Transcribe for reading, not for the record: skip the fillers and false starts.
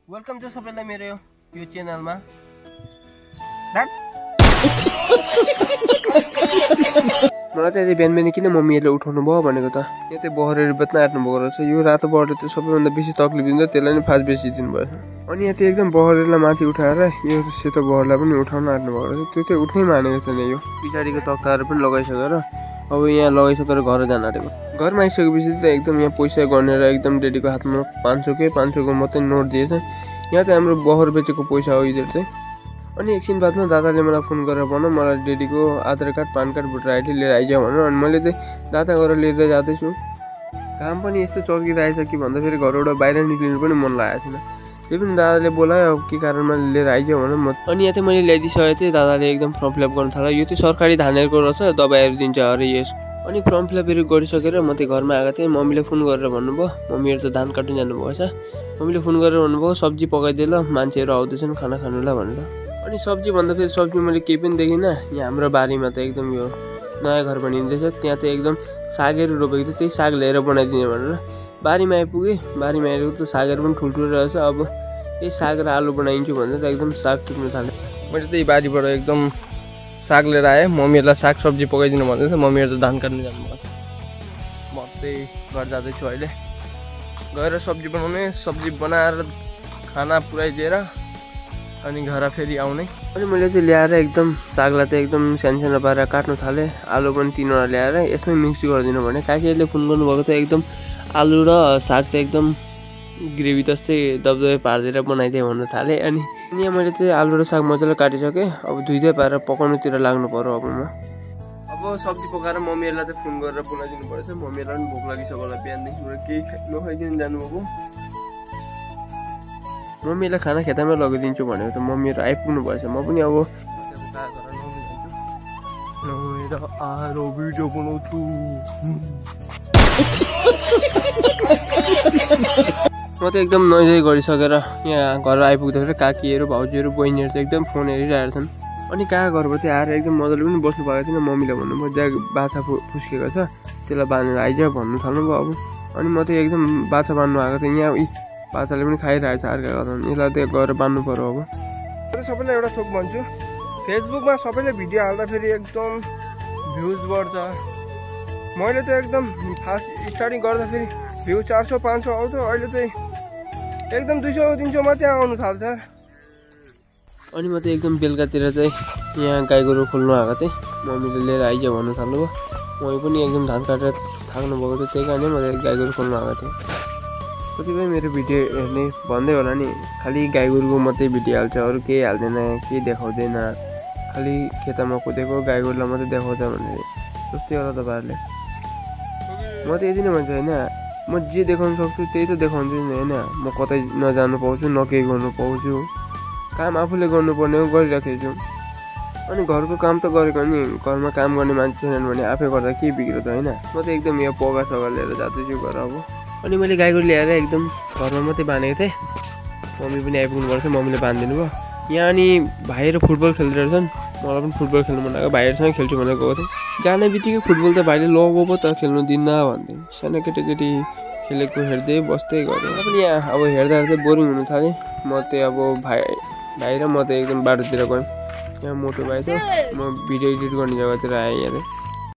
Welcome छ सबैलाई मेरो यो च्यानलमा। मलाई चाहिँ बिहान किन मम्मीहरूले उठाउनु भयो भनेको त यहाँ चाहिँ बहरहरू बेच्न आँट्नु भएको रहेछ। यो रातो बहर चाहिँ सबैभन्दा बेसी तकलिफ दिन्छ, त्यसलाई नै फास्ट बेसी दिनुभएछ। अनि यहाँ चाहिँ एकदम बहरलाई माथि उठाएर यो सेतो बहरलाई पनि उठाउन आँट्नु भएको रहेछ। त्यो चाहिँ उठ्नै मानेको छैन। यो पछाडिको तख्ताहरू पनि लगाइसकेर अब यहाँ लगाइसकेर घर जान आँटेको। घरमा आइसकेपछि त एकदम यहाँ पैसा गनेर एकदम डेडीको हातमा 500 को मात्रै नोट दिएछ। यहाँ चाहिँ हाम्रो बहर बेचेको पैसा हो यिनीहरू चाहिँ। अनि एकछिन बादमा दादाले मलाई फोन गरेर भन्नु मलाई डेडीको Aadhaar card PAN card voter ID लिएर आइज भनेर। अनि मैले चाहिँ दादा गएर लिएर जाँदैछु। काम पनि यस्तो चर्किरहेछ कि भन्दा फेरि घरबाट बाहिर निक्लिनु पनि मन लागेको छैन। त्यही पनि दादाले बोलायो अब के कारणमा लिएर आइज भनेर म। अनि यहाँ चाहिँ मैले ल्याइदिइसकेको थिएँ। दादाले एकदम फर्म फिलअप गर्नु थाल्यो। यो चाहिँ सरकारी धानेरको रहेछ, दबाईहरू दिन्छ अरे यस। अनि फर्म फिलअपहरू गरिसकेर म चाहिँ घरमा आएको थिएँ। मम्मीले फोन गरेर भन्नुभयो, मम्मीहरू त धान काट्नु जानुभएछ। मम्मीले फोन गरेर भन्नुभयो सब्जी पकाइदिए ल, मान्छेहरू आउँदैछन् खाना खानुलाई भनेर। अनि सब्जी भन्दा फेरि सब्जी मैले केही पनि देखिनँ। यहाँ हाम्रो बारीमा त एकदम यो नयाँ घर बनिँदैछ, त्यहाँ चाहिँ एकदम सागहरू रोपेको थियो, त्यही साग लिएर बनाइदिने भनेर बारीमा आइपुगेँ। बारीमा आएर त सागहरू पनि ठुल्ठुलो रहेछ। अब यही साग र आलु बनाइन्छु भनेर त एकदम साग टिप्नु थालेँ। मैले त्यही बारीबाट एकदम साग लिएर आएँ। मम्मीहरूलाई साग सब्जी पकाइदिनु भन्दैछ। मम्मीहरू त धान काट्नु जानुभएको छ। म त्यही घर जाँदैछु अहिले। गएर सब्जी बनाउने, सब्जी बनाएर खाना पुऱ्याइदिएर अनि घर फेरि आउने। अनि मैले चाहिँ ल्याएर एकदम सागलाई चाहिँ एकदम सानो सानो पारेर काट्नु थालेँ। आलु पनि 3वटा ल्याएर यसमै मिक्स गरिदिनु भने काकीहरूले फोन गर्नुभएको थियो एकदम आलु र साग चाहिँ एकदम ग्रेभी जस्तै दबदबे पारिदिएर बनाइदिएँ भन्नु थालेँ। अनि यहाँ मैले चाहिँ आलु र साग मजाले काटिसकेँ। अब धुइदै पारेर पकाउनुतिर लाग्नु पर्यो। अब सब्जी पकाएर मम्मीहरूलाई चाहिँ फोन गरेर बोलाइदिनु परेछ। मम्मीहरूलाई पनि भोक लागिसक्यो होला, बिहानदेखि केही नखाइकन जानुभएको। मम्मीलाई खाना खेतामै लगिदिन्छु भनेको त मम्मीहरू आइपुग्नु भएछ। म पनि अब भिडियो बनाउँछु। म त एकदम नजै गरिसकेर यहाँ घर आइपुग्दाखेरि काकीहरू भाउजूहरू बहिनीहरू चाहिँ एकदम फोन हेरिरहेको छन्। अनि कहाँ घरबाट चाहिँ आएर एकदम मजाले पनि बस्नु पाएको थिएन। मम्मीले भन्नुभयो ज्या बाछा फुस्केको छ त्यसलाई बाँधेर आइज भन्नु थाल्नुभयो। अब अनि म चाहिँ एकदम बाछा बाँध्नु आएको थिएँ। यहाँ बाछाले पनि खाइरहेको छ अर्का घर, यसलाई चाहिँ गएर बाँध्नु पर्यो। अब म सबैलाई एउटा थोक भन्छु, फेसबुकमा सबैले भिडियो हाल्दाखेरि एकदम भ्युज बढ्छ। मैले त एकदम फास्ट स्टार्टिङ गर्दाखेरि भ्यू 400-500 आउँथ्यो, अहिले चाहिँ एकदम 200-300 मात्रै आउनु थाल्छ। अनि म चाहिँ एकदम बेलुकातिर चाहिँ यहाँ गाई गोरु खोल्नु आएको थिएँ। मम्मीले लिएर आइज भन्नु थाल्नुभयो। मै पनि एकदम धान काटेर थाक्नु भएको थियो, त्यही कारणले म गाई गोरु खोल्नु आएको थिएँ। कतिपय मेरो भिडियो हेर्ने भन्दै होला नि खालि गाई गोरुको मात्रै भिडियो हाल्छ, अरू केही हाल्दैन, केही देखाउँदैन, खालि खेतमा कुदेको गाई गोरुलाई मात्रै देखाउँछ भनेर जस्तै होला तपाईँहरूले। म त यति नै भन्छु होइन, म जे देखाउनु सक्छु त्यही त देखाउँछु नि होइन। म कतै नजानु पाउँछु, न केही गर्नु पाउँछु। काम आफूले गर्नुपर्ने हो, गरिराखेको छु। अनि घरको काम त गरेको नि, घरमा काम गर्ने मान्छे छैनन् भने आफै गर्दा के बिग्रियो त होइन। म त एकदम यो पगा सगा लिएर जाँदैछु घर। अब अनि मैले गाई गोरु ल्याएर एकदम घरमा मात्रै बाँधेको थिएँ। मम्मी पनि आइपुग्नु पर्छ, मम्मीले बाँधिदिनु भयो। यहाँ अनि भाइहरू फुटबल खेलिरहेछन्। मलाई पनि फुटबल खेल्नु मन लाग्यो, भाइहरूसँग खेल्छु भनेर गएको थिएँ। जाने बित्तिकै फुटबल त भाइले लगो पो त खेल्नु दिन्न भन्दै सानो केटाकेटी खेलेको हेर्दै बस्दै गऱ्यो। र पनि यहाँ अब हेर्दा हेर्दै बोरिङ हुनु थालेँ। म चाहिँ अब भाइ र म चाहिँ एकदम बाटोतिर गएँ। यहाँ मोटो भाइ छ, म भिडियो एडिट गर्ने जग्गातिर आएँ यहाँ चाहिँ।